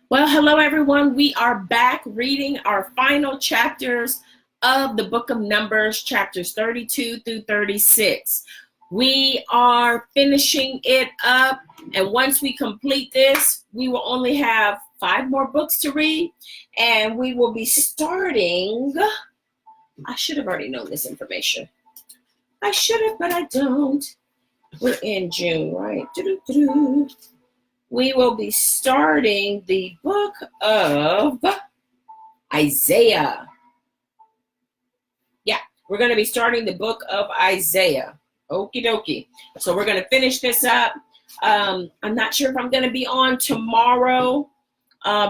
Well, hello everyone. We are back reading our final chapters of the book of Numbers, chapters 32 through 36. We are finishing it up, and once we complete this, we will only have 5 more books to read, and we will be starting. I should have already known this information. I should have, but I don't. We're in June, right? Doo-doo-doo. We will be starting the book of Isaiah. Yeah, we're going to be starting the book of Isaiah. Okie dokie. So we're going to finish this up. I'm not sure if I'm going to be on tomorrow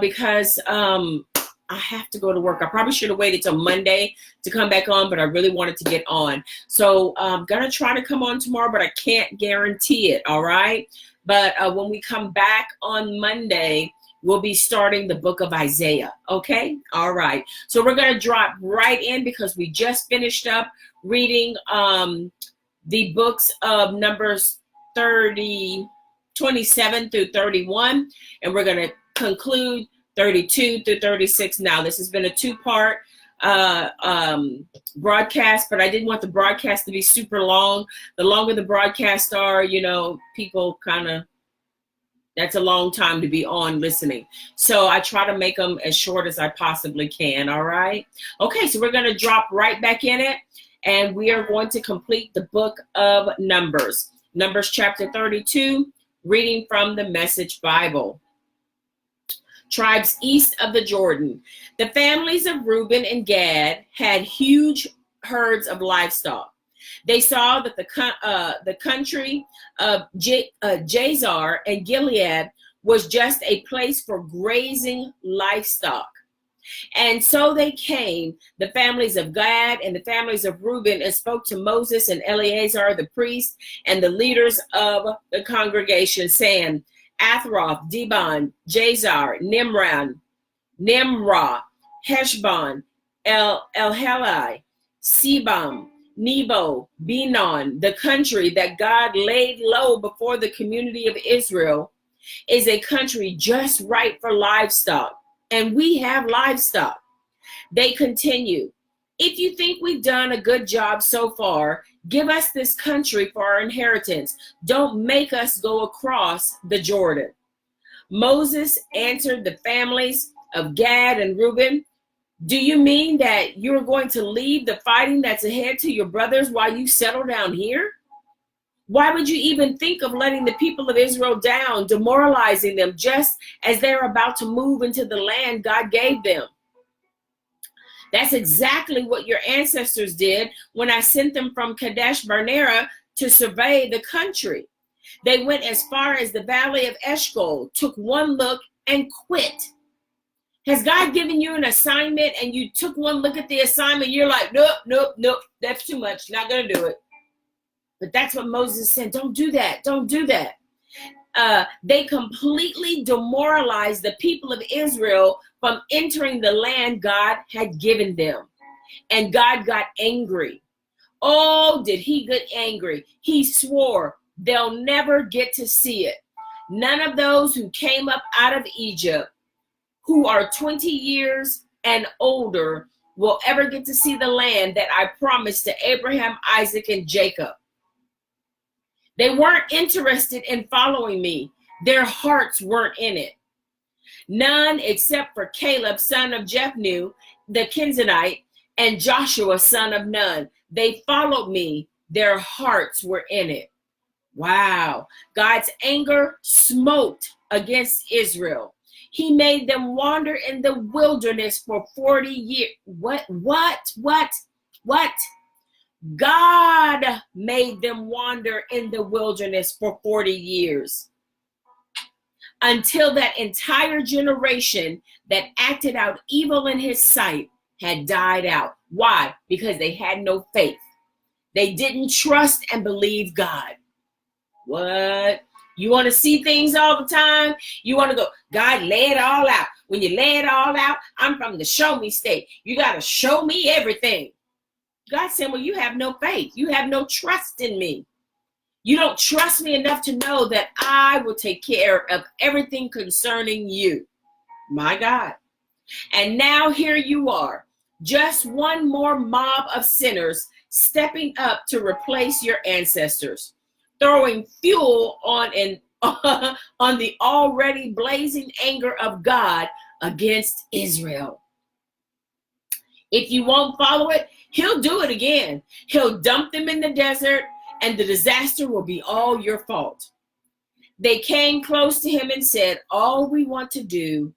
because I have to go to work. I probably should have waited till Monday to come back on, but I really wanted to get on. So I'm going to try to come on tomorrow, but I can't guarantee it, all right? But when we come back on Monday, we'll be starting the book of Isaiah, okay? All right. So we're going to drop right in because we just finished up reading the books of Numbers 27 through 31, and we're going to conclude 32 through 36 now. This has been a 2-part broadcast, but I didn't want the broadcast to be super long. The longer the broadcasts are, people kind of, that's a long time to be on listening. So I try to make them as short as I possibly can, all right? Okay, so we're going to drop right back in it, and we are going to complete the book of Numbers. Numbers chapter 32, reading from the Message Bible. Tribes east of the Jordan. The families of Reuben and Gad had huge herds of livestock. They saw that the country of Jazer and Gilead was just a place for grazing livestock. And so they came, the families of Gad and the families of Reuben, and spoke to Moses and Eleazar the priest and the leaders of the congregation, saying, Athroth, Dibon, Jazer, Nimrah, Heshbon, El-Helai, Sebam, Nebo, Benon, the country that God laid low before the community of Israel, is a country just right for livestock. And we have livestock. They continue, if you think we've done a good job so far, give us this country for our inheritance. Don't make us go across the Jordan. Moses answered the families of Gad and Reuben, do you mean that you're going to leave the fighting that's ahead to your brothers while you settle down here? Why would you even think of letting the people of Israel down, demoralizing them just as they're about to move into the land God gave them? That's exactly what your ancestors did when I sent them from Kadesh Barnea to survey the country. They went as far as the valley of Eshcol, took one look, and quit. Has God given you an assignment and you took one look at the assignment, you're like, nope, that's too much, not going to do it. But that's what Moses said, don't do that. They completely demoralized the people of Israel from entering the land God had given them. And God got angry. Oh, did he get angry? He swore they'll never get to see it. None of those who came up out of Egypt, who are 20 years and older, will ever get to see the land that I promised to Abraham, Isaac, and Jacob. They weren't interested in following me. Their hearts weren't in it. None except for Caleb, son of Jephunneh, the Kenizzite, and Joshua, son of Nun. They followed me. Their hearts were in it. Wow. God's anger smote against Israel. He made them wander in the wilderness for 40 years. What? God made them wander in the wilderness for 40 years until that entire generation that acted out evil in his sight had died out. Why? Because they had no faith. They didn't trust and believe God. What? You want to see things all the time? You want to go, God, lay it all out. When you lay it all out, I'm from the show me state. You got to show me everything. God said, well, you have no faith. You have no trust in me. You don't trust me enough to know that I will take care of everything concerning you. My God. And now here you are, just one more mob of sinners stepping up to replace your ancestors, throwing fuel on on the already blazing anger of God against Israel. If you won't follow it, he'll do it again. He'll dump them in the desert, and the disaster will be all your fault. They came close to him and said, all we want to do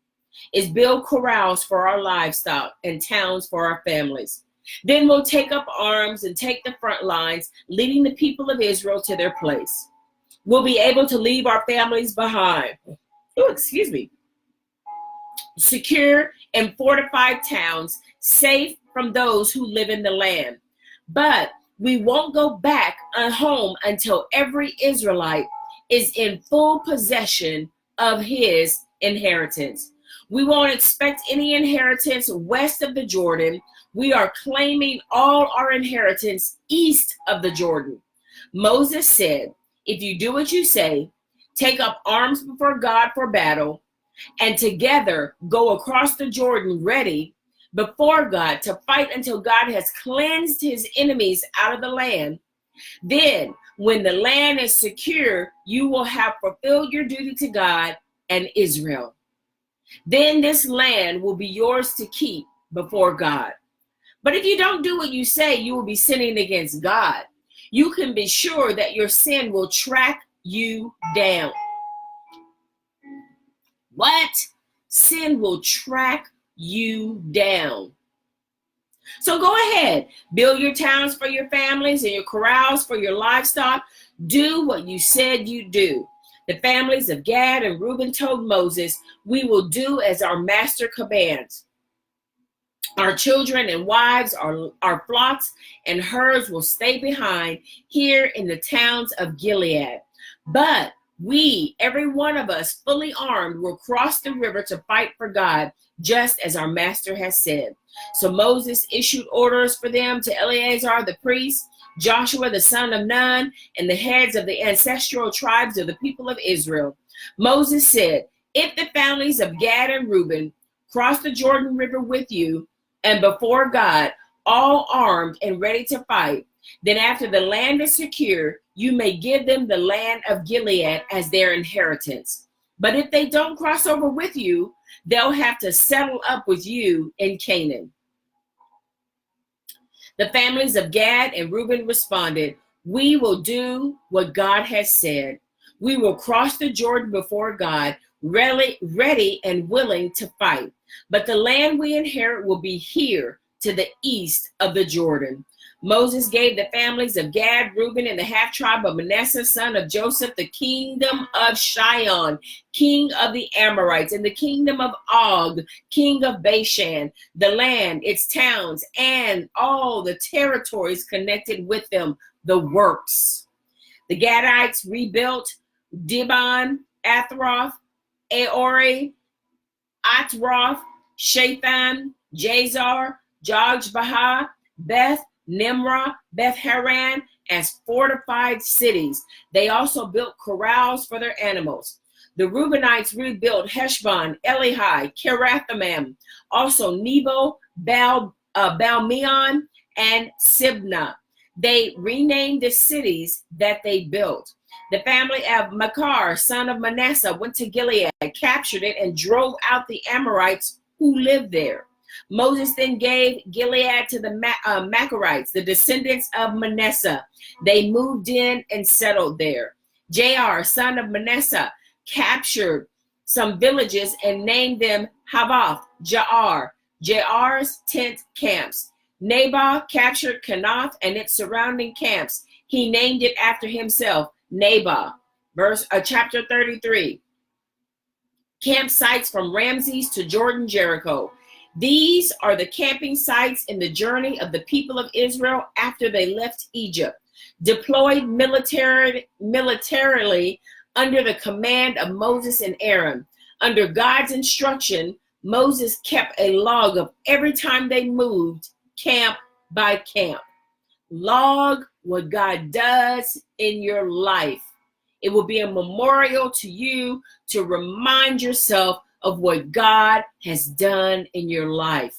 is build corrals for our livestock and towns for our families. Then we'll take up arms and take the front lines, leading the people of Israel to their place. We'll be able to leave our families behind. Oh, excuse me. Secure and fortified towns, safe from those who live in the land. But we won't go back home until every Israelite is in full possession of his inheritance. We won't expect any inheritance west of the Jordan. We are claiming all our inheritance east of the Jordan. Moses said, if you do what you say, take up arms before God for battle, and together go across the Jordan ready before God to fight until God has cleansed his enemies out of the land, then when the land is secure, you will have fulfilled your duty to God and Israel. Then this land will be yours to keep before God. But if you don't do what you say, you will be sinning against God. You can be sure that your sin will track you down. What? Sin will track you down. So go ahead, build your towns for your families and your corrals for your livestock. Do what you said you'd do. The families of Gad and Reuben told Moses, we will do as our master commands. Our children and wives, our flocks and herds will stay behind here in the towns of Gilead. But we, every one of us, fully armed, will cross the river to fight for God, just as our master has said. So Moses issued orders for them to Eleazar the priest, Joshua the son of Nun, and the heads of the ancestral tribes of the people of Israel. Moses said, if the families of Gad and Reuben cross the Jordan River with you and before God, all armed and ready to fight, then after the land is secure, you may give them the land of Gilead as their inheritance. But if they don't cross over with you, they'll have to settle up with you in Canaan. The families of Gad and Reuben responded, we will do what God has said. We will cross the Jordan before God, ready and willing to fight. But the land we inherit will be here to the east of the Jordan. Moses gave the families of Gad, Reuben, and the half-tribe of Manasseh, son of Joseph, the kingdom of Shion, king of the Amorites, and the kingdom of Og, king of Bashan, the land, its towns, and all the territories connected with them, the works. The Gadites rebuilt Dibon, Athroth, Aori, Atroth, Shethan, Jazar, Jogbehah, Beth Nimrah, Beth Haran as fortified cities. They also built corrals for their animals. The Reubenites rebuilt Heshbon, Elihi, Kirathimam, also Nebo, Baal-meon, and Sibnah. They renamed the cities that they built. The family of Machir, son of Manasseh, went to Gilead, captured it, and drove out the Amorites who lived there. Moses then gave Gilead to the Machirites, the descendants of Manasseh. They moved in and settled there. Jair, son of Manasseh, captured some villages and named them Havoth, Jair, Jair's tent camps. Nabal captured Kenath and its surrounding camps. He named it after himself, Nabal. Chapter 33. Campsites from Ramses to Jordan, Jericho. These are the camping sites in the journey of the people of Israel after they left Egypt. Deployed militarily under the command of Moses and Aaron. Under God's instruction, Moses kept a log of every time they moved, camp by camp. Log what God does in your life. It will be a memorial to you to remind yourself of what God has done in your life.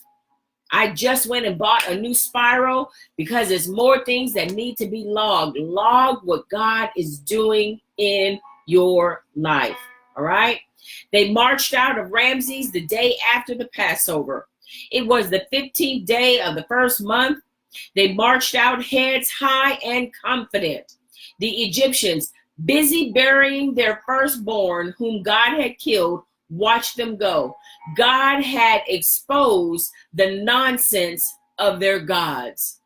I just went and bought a new spiral because there's more things that need to be logged. Log what God is doing in your life. All right. They marched out of Ramses the day after the Passover. It was the 15th day of the first month. They marched out heads high and confident. The Egyptians, busy burying their firstborn whom God had killed, watched them go. God had exposed the nonsense of their gods.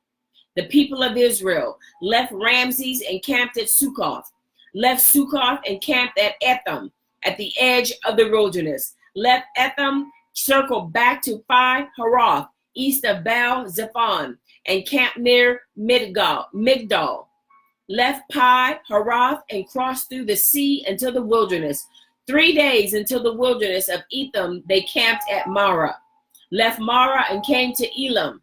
The people of Israel left Ramses and camped at Succoth, left Succoth and camped at Etham, at the edge of the wilderness, left Etham, circled back to Pi Haroth, east of Baal Zephon, and camped near Migdal, left Pi Haroth and crossed through the sea until the wilderness. 3 days until the wilderness of Etham, they camped at Marah, left Marah and came to Elam,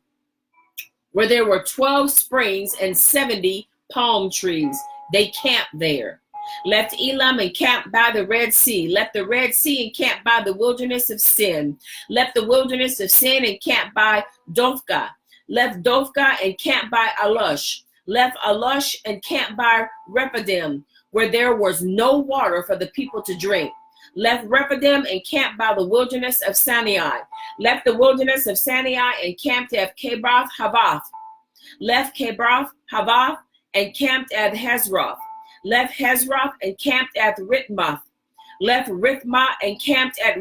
where there were 12 springs and 70 palm trees. They camped there. Left Elam and camped by the Red Sea. Left the Red Sea and camped by the wilderness of Sin. Left the wilderness of Sin and camped by Dophkah. Left Dophkah and camped by Alush. Left Alush and camped by Rephidim, where there was no water for the people to drink. Left Rephidim and camped by the wilderness of Sinai. Left the wilderness of Sinai and camped at Kebroth Havath. Left Kebroth Havath and camped at Hezroth. Left Hezroth and camped at Ritmoth. Left Rithmah and camped at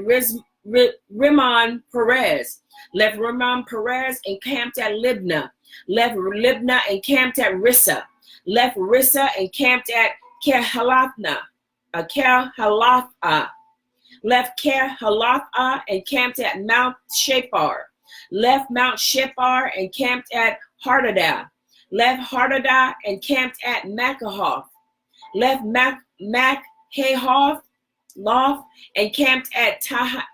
Rimmon Perez. Left Rimmon Perez and camped at Libnah. Left Libnah and camped at Rissa. Left Rissa and camped at Kehalathah. Left Kehalathah and camped at Mount Shephar. Left Mount Shephar and camped at Hardadah. Left Hardadah and camped at Makahoth. Left Machahoth and camped at Tahath.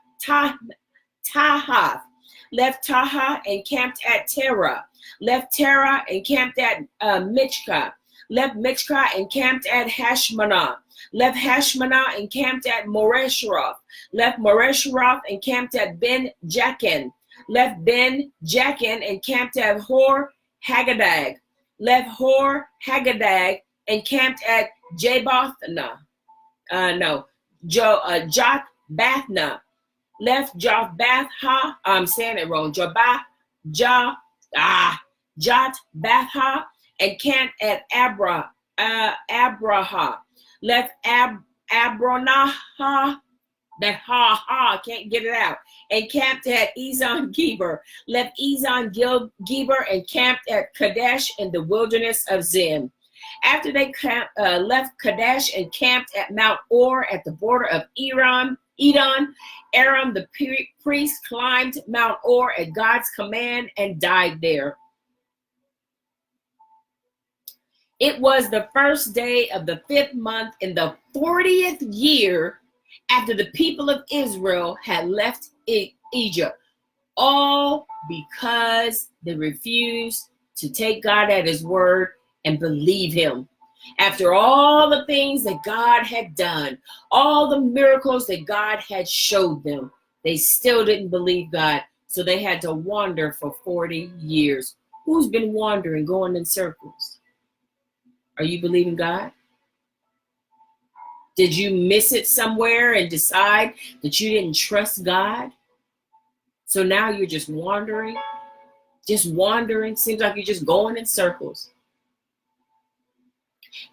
Left Tahath and camped at Terah. Left Terah and camped at Michkah. Left Michkah and camped at Hashmanah. Left Hashmanah and camped at Moresheroth. Left Moresheroth and camped at Ben Jakin. Left Ben Jakin and camped at Hor Haggadag. Left Hor Haggadag and camped at Jotbathna. Jotbathna. Left Jotbathha. I'm saying it wrong. Jotbathha and camped at Abraha. Left Abronaha. That can't get it out. And camped at Ezon Geber. Left Ezon Geber and camped at Kadesh in the wilderness of Zin. After they left Kadesh and camped at Mount Or at the border of Edom, Aram the priest climbed Mount Or at God's command and died there. It was the first day of the 5th month in the 40th year after the people of Israel had left Egypt, all because they refused to take God at his word and believe him. After all the things that God had done, all the miracles that God had showed them, they still didn't believe God. So they had to wander for 40 years. Who's been wandering, going in circles? Are you believing God? Did you miss it somewhere and decide that you didn't trust God? So now you're just wandering. Seems like you're just going in circles.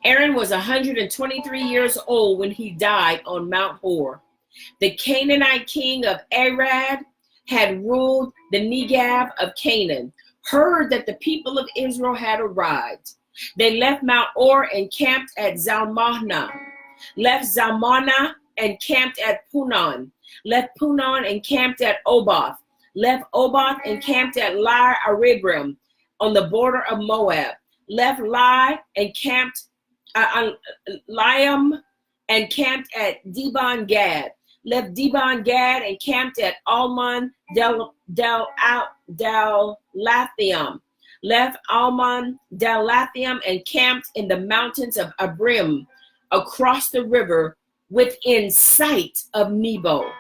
Aaron was 123 years old when he died on Mount Hor. The Canaanite king of Arad had ruled the Negev of Canaan, heard that the people of Israel had arrived. They left Mount Or and camped at Zalmanah, left Zalmanah and camped at Punon, left Punon and camped at Oboth, left Oboth and camped at Lai Aribrim on the border of Moab, left Lai and camped Liam and camped at Dibon Gad, left Dibon Gad and camped at Almon Lathiam, left Almon Lathiam and camped in the mountains of Abrim across the river within sight of Nebo.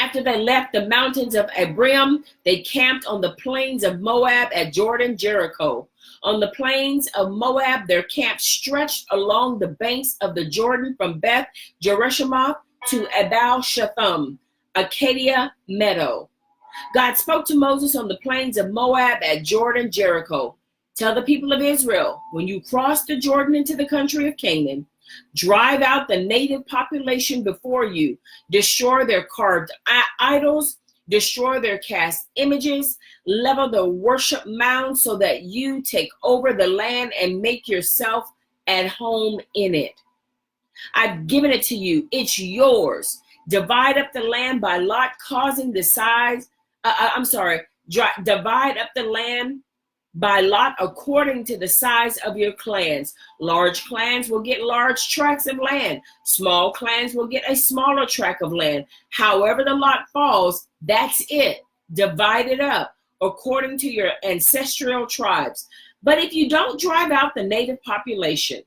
After they left the mountains of Abiram, they camped on the plains of Moab at Jordan, Jericho. On the plains of Moab, their camp stretched along the banks of the Jordan from Beth Jerushamoth to Abel Shatham, Acadia Meadow. God spoke to Moses on the plains of Moab at Jordan, Jericho. Tell the people of Israel, when you cross the Jordan into the country of Canaan, drive out the native population before you, destroy their carved idols, destroy their cast images, level the worship mounds so that you take over the land and make yourself at home in it. I've given it to you. It's yours. Divide up the land by lot, causing the size. Divide up the land by lot according to the size of your clans. Large clans will get large tracts of land. Small clans will get a smaller tract of land. However the lot falls, that's it. Divide it up according to your ancestral tribes. But if you don't drive out the native population,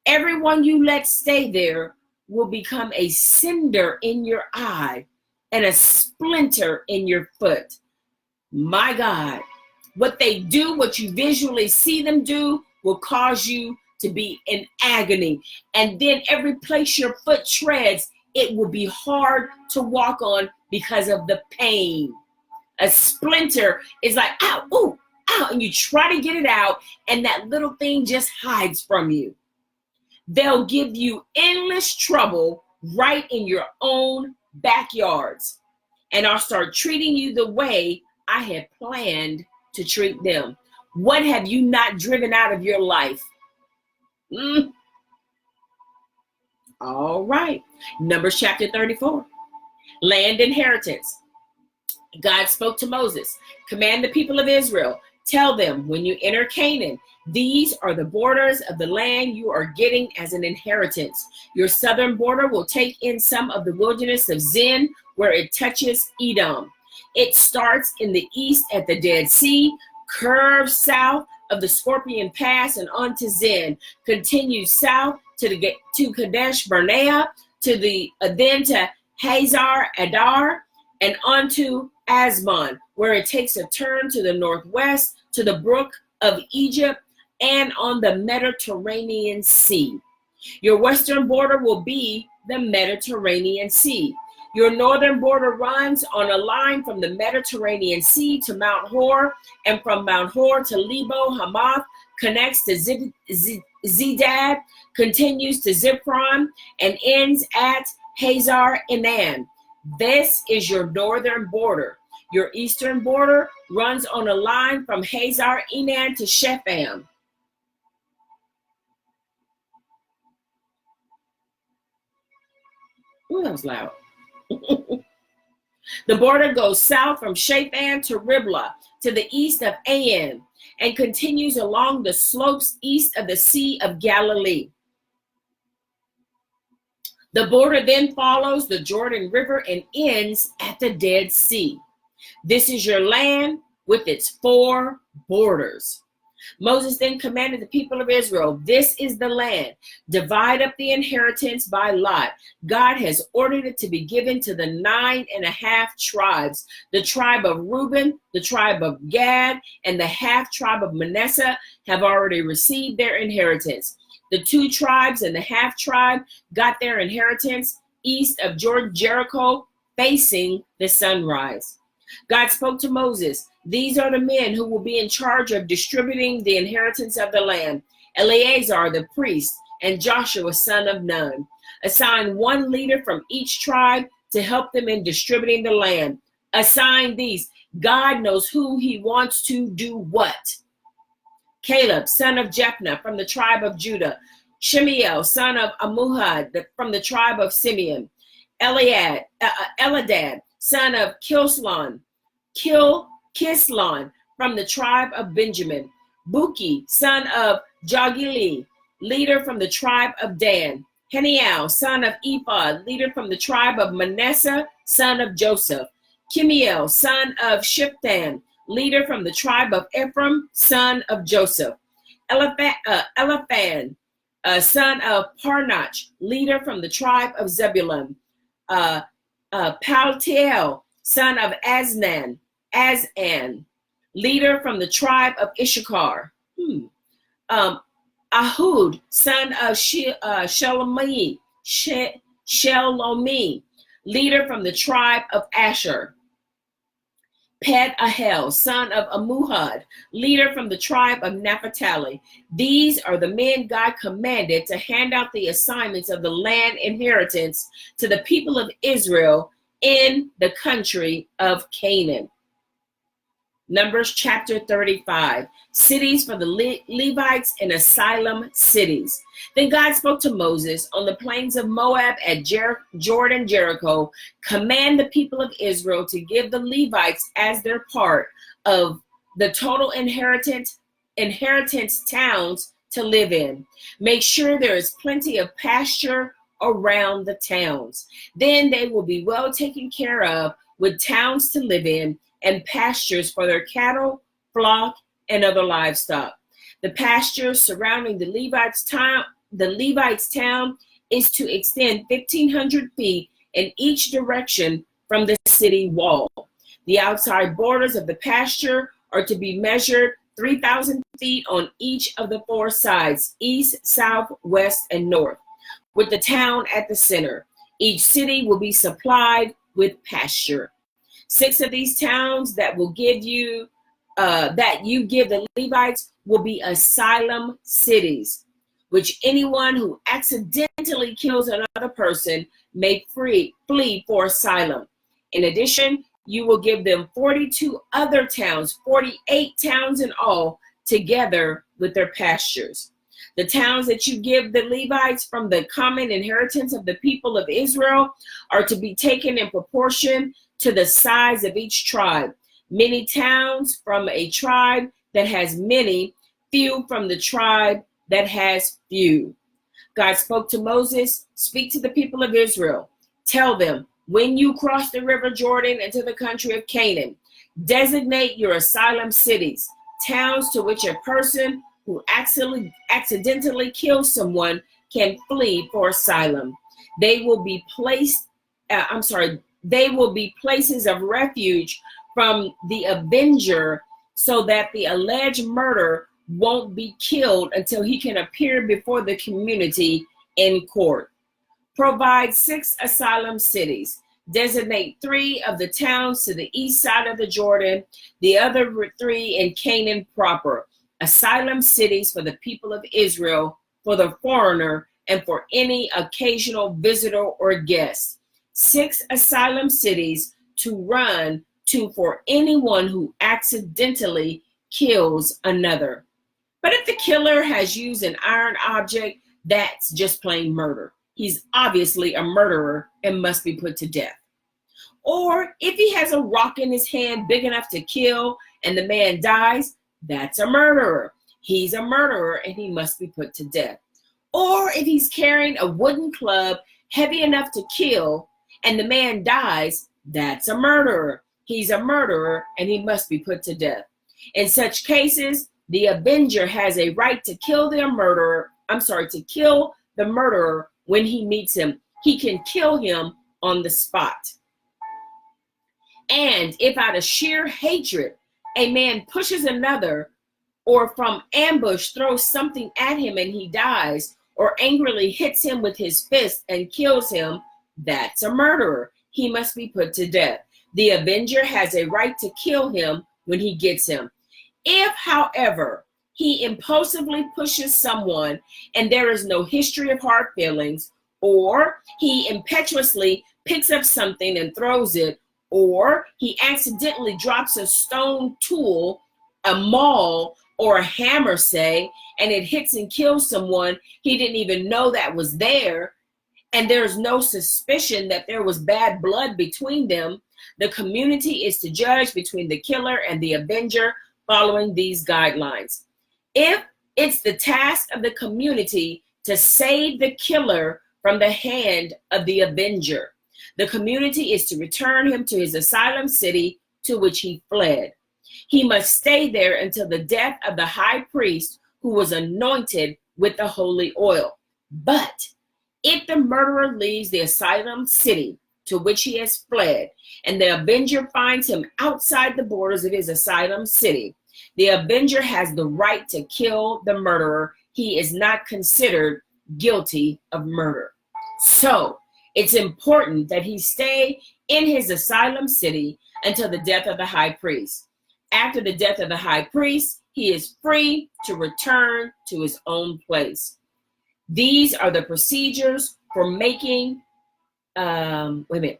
everyone you let stay there will become a cinder in your eye and a splinter in your foot. My God, what they do, what you visually see them do, will cause you to be in agony. And then every place your foot treads, it will be hard to walk on because of the pain. A splinter is like, ow, ooh, ow, and you try to get it out, and that little thing just hides from you. They'll give you endless trouble right in your own backyards. And I'll start treating you the way I had planned to treat them. What have you not driven out of your life? All right. Numbers chapter 34. Land inheritance. God spoke to Moses. Command the people of Israel. Tell them, when you enter Canaan, these are the borders of the land you are getting as an inheritance. Your southern border will take in some of the wilderness of Zin, where it touches Edom. It starts in the east at the Dead Sea, curves south of the Scorpion Pass and onto Zin, continues south to Kadesh Barnea, then to Hazar Adar, and onto Asmon, where it takes a turn to the northwest to the brook of Egypt and on the Mediterranean Sea. Your western border will be the Mediterranean Sea. Your northern border runs on a line from the Mediterranean Sea to Mount Hor, and from Mount Hor to Lebo Hamath, connects to Zedad, continues to Zipron, and ends at Hazar Enan. This is your northern border. Your eastern border runs on a line from Hazar Enan to Shepham. Ooh, that was loud. The border goes south from Shaphan to Riblah to the east of Ain and continues along the slopes east of the Sea of Galilee. The border then follows the Jordan River and ends at the Dead Sea. This is your land with its 4 borders. Moses then commanded the people of Israel, this is the land. Divide up the inheritance by lot. God has ordered it to be given to the 9.5 tribes. The tribe of Reuben, the tribe of Gad, and the half tribe of Manasseh have already received their inheritance. The 2 tribes and the half tribe got their inheritance east of Jordan, Jericho, facing the sunrise. God spoke to Moses. These are the men who will be in charge of distributing the inheritance of the land. Eleazar the priest and Joshua son of Nun. Assign 1 leader from each tribe to help them in distributing the land. Assign these. God knows who he wants to do what. Caleb, son of Jephunneh, from the tribe of Judah. Shemiel, son of Ammuhad, from the tribe of Simeon. Eladad, son of Kislon, from the tribe of Benjamin. Buki, son of Jogili, leader from the tribe of Dan. Heniel, son of Ephod, leader from the tribe of Manasseh, son of Joseph. Kimiel, son of Shiptan, leader from the tribe of Ephraim, son of Joseph. Eliphan, son of Parnach, leader from the tribe of Zebulun. Paltiel, son of Azan, leader from the tribe of Issachar. Ahud, son of Shelomi, leader from the tribe of Asher. Pedahel, son of Amuhad, leader from the tribe of Naphtali. These are the men God commanded to hand out the assignments of the land inheritance to the people of Israel in the country of Canaan. Numbers chapter 35, cities for the Levites and asylum cities. Then God spoke to Moses on the plains of Moab at Jordan, Jericho, command the people of Israel to give the Levites as their part of the total inheritance towns to live in. Make sure there is plenty of pasture around the towns. Then they will be well taken care of with towns to live in and pastures for their cattle, flock, and other livestock. The pastures surrounding the Levites' town is to extend 1,500 feet in each direction from the city wall. The outside borders of the pasture are to be measured 3,000 feet on each of the four sides, east, south, west, and north, with the town at the center. Each city will be supplied with pasture. 6 of these towns that you give the Levites will be asylum cities, which anyone who accidentally kills another person may flee for asylum. In addition, you will give them 42 other towns, 48 towns in all, together with their pastures. The towns that you give the Levites from the common inheritance of the people of Israel are to be taken in proportion to the size of each tribe. Many towns from a tribe that has many, few from the tribe that has few. God spoke to Moses, speak to the people of Israel. Tell them, when you cross the river Jordan into the country of Canaan, designate your asylum cities, towns to which a person who accidentally kills someone can flee for asylum. They will be places of refuge from the avenger, so that the alleged murderer won't be killed until he can appear before the community in court. Provide 6 asylum cities. Designate 3 of the towns to the east side of the Jordan, the other 3 in Canaan proper. Asylum cities for the people of Israel, for the foreigner, and for any occasional visitor or guest. 6 asylum cities to run to for anyone who accidentally kills another. But if the killer has used an iron object, that's just plain murder. He's obviously a murderer and must be put to death. Or if he has a rock in his hand big enough to kill and the man dies, that's a murderer. He's a murderer and he must be put to death. Or if he's carrying a wooden club heavy enough to kill and the man dies, that's a murderer. He's a murderer and he must be put to death. In such cases, the avenger has a right to kill the murderer when he meets him. He can kill him on the spot. And if out of sheer hatred, a man pushes another, or from ambush throws something at him and he dies, or angrily hits him with his fist and kills him, that's a murderer. He must be put to death. The avenger has a right to kill him when he gets him. If, however, he impulsively pushes someone and there is no history of hard feelings, or he impetuously picks up something and throws it, or he accidentally drops a stone tool, a maul, or a hammer, say, and it hits and kills someone he didn't even know that was there, and there's no suspicion that there was bad blood between them, the community is to judge between the killer and the avenger following these guidelines. If it's the task of the community to save the killer from the hand of the avenger, the community is to return him to his asylum city to which he fled. He must stay there until the death of the high priest who was anointed with the holy oil. But if the murderer leaves the asylum city to which he has fled, and the avenger finds him outside the borders of his asylum city, the avenger has the right to kill the murderer. He is not considered guilty of murder. So it's important that he stay in his asylum city until the death of the high priest. After the death of the high priest, he is free to return to his own place. These are the procedures for making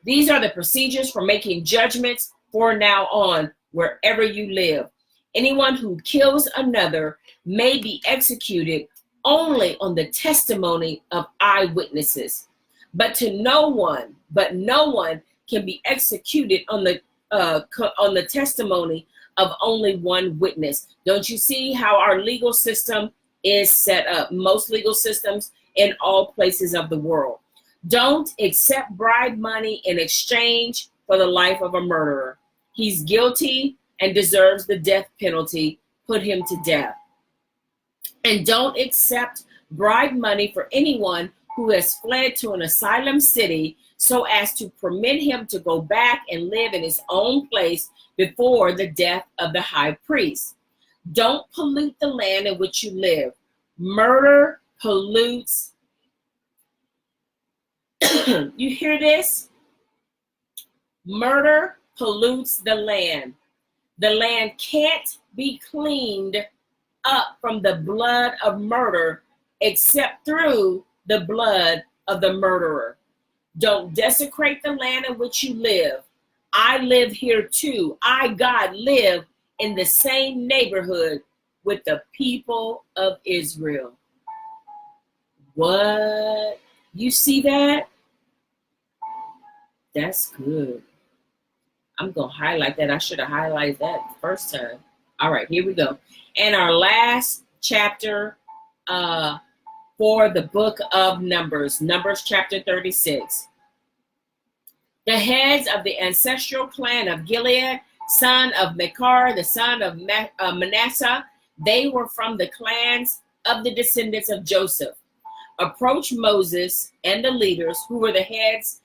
These are the procedures for making judgments for now on wherever you live. Anyone who kills another may be executed only on the testimony of eyewitnesses, but no one can be executed on the testimony of only one witness. Don't you see how our legal system is set up? Most legal systems in all places of the world. Don't accept bribe money in exchange for the life of a murderer. He's guilty and deserves the death penalty. Put him to death. And don't accept bribe money for anyone who has fled to an asylum city so as to permit him to go back and live in his own place before the death of the high priest. Don't pollute the land in which you live. Murder pollutes. You hear this? Murder pollutes the land. The land can't be cleaned up from the blood of murder except through the blood of the murderer. Don't desecrate the land in which you live. I live here too. I, God, live in the same neighborhood with the people of Israel. What? You see that? That's good. I'm going to highlight that. I should have highlighted that the first time. All right, here we go. And our last chapter for the book of Numbers, Numbers chapter 36. The heads of the ancestral clan of Gilead, son of Machir, the son of Manasseh, they were from the clans of the descendants of Joseph, approached Moses and the leaders who were the heads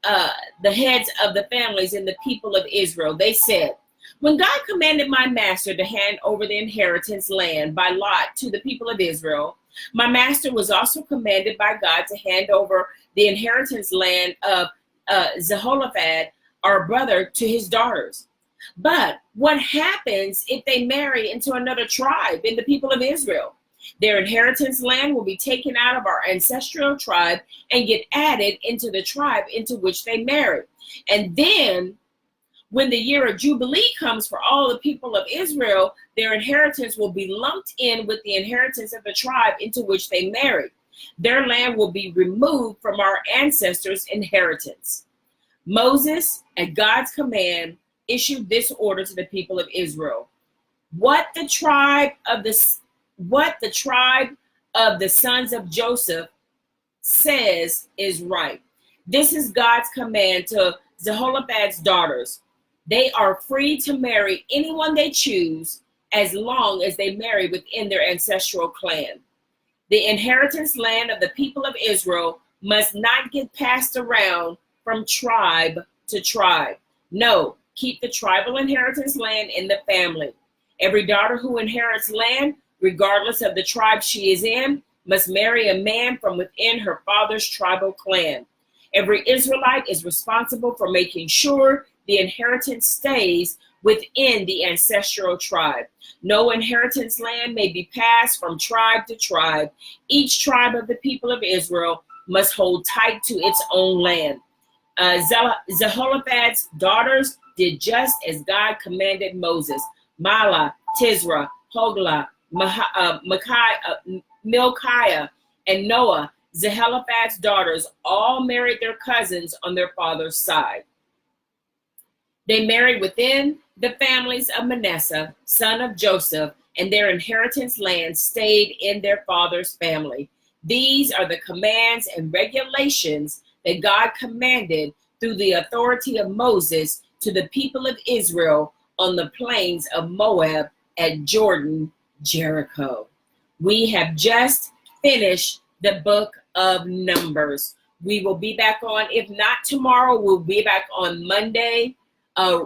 of the families and the people of Israel. They said, when God commanded my master to hand over the inheritance land by lot to the people of Israel, my master was also commanded by God to hand over the inheritance land of Zelophehad, our brother, to his daughters. But what happens if they marry into another tribe in the people of Israel? Their inheritance land will be taken out of our ancestral tribe and get added into the tribe into which they married. And then when the year of Jubilee comes for all the people of Israel, their inheritance will be lumped in with the inheritance of the tribe into which they married. Their land will be removed from our ancestors' inheritance. Moses, at God's command, issued this order to the people of Israel. What the tribe of the sons of Joseph says is right. This is God's command to Zelophehad's daughters. They are free to marry anyone they choose as long as they marry within their ancestral clan. The inheritance land of the people of Israel must not get passed around from tribe to tribe. No, keep the tribal inheritance land in the family. Every daughter who inherits land, regardless of the tribe she is in, must marry a man from within her father's tribal clan. Every Israelite is responsible for making sure the inheritance stays within the ancestral tribe. No inheritance land may be passed from tribe to tribe. Each tribe of the people of Israel must hold tight to its own land. Zelophehad's daughters did just as God commanded Moses. Mahlah, Tisra, Hoglah, Milkiah, and Noah, Zelophehad's daughters, all married their cousins on their father's side. They married within the families of Manasseh, son of Joseph, and their inheritance land stayed in their father's family. These are the commands and regulations that God commanded through the authority of Moses to the people of Israel on the plains of Moab at Jordan, Jericho. We have just finished the book of Numbers. We will be back on. If not tomorrow, we'll be back on Monday,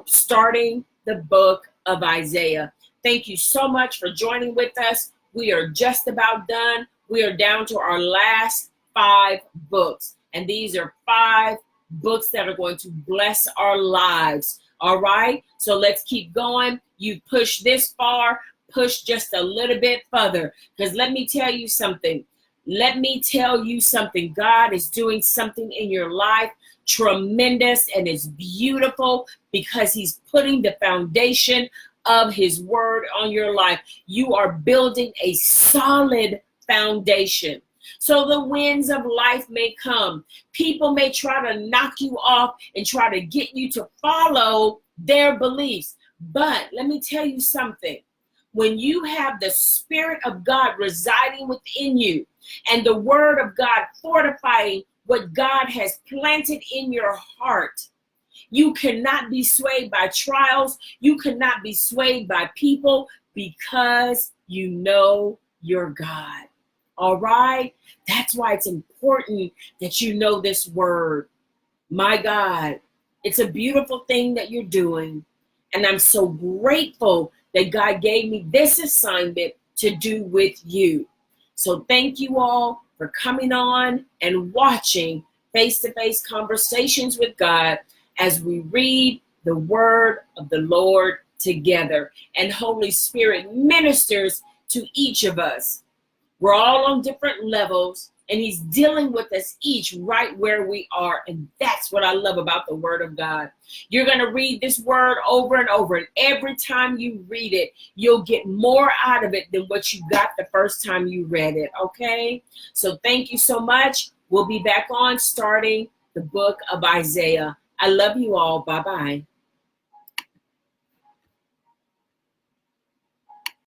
starting the book of Isaiah. Thank you so much for joining with us. We are just about done. We are down to our last 5 books. And these are 5 books that are going to bless our lives. All right? So let's keep going. You push this far, push just a little bit further. Because let me tell you something. God is doing something in your life tremendous, and it's beautiful because he's putting the foundation of his word on your life. You are building a solid foundation. So the winds of life may come. People may try to knock you off and try to get you to follow their beliefs. But let me tell you something. When you have the Spirit of God residing within you and the Word of God fortifying what God has planted in your heart, you cannot be swayed by trials. You cannot be swayed by people because you know your God. All right? That's why it's important that you know this word. My God, it's a beautiful thing that you're doing. And I'm so grateful that God gave me this assignment to do with you. So thank you all for coming on and watching Face-to-Face Conversations with God as we read the word of the Lord together. And Holy Spirit ministers to each of us. We're all on different levels, and he's dealing with us each right where we are. And that's what I love about the word of God. You're going to read this word over and over. And every time you read it, you'll get more out of it than what you got the first time you read it. Okay? So thank you so much. We'll be back on starting the book of Isaiah. I love you all. Bye-bye.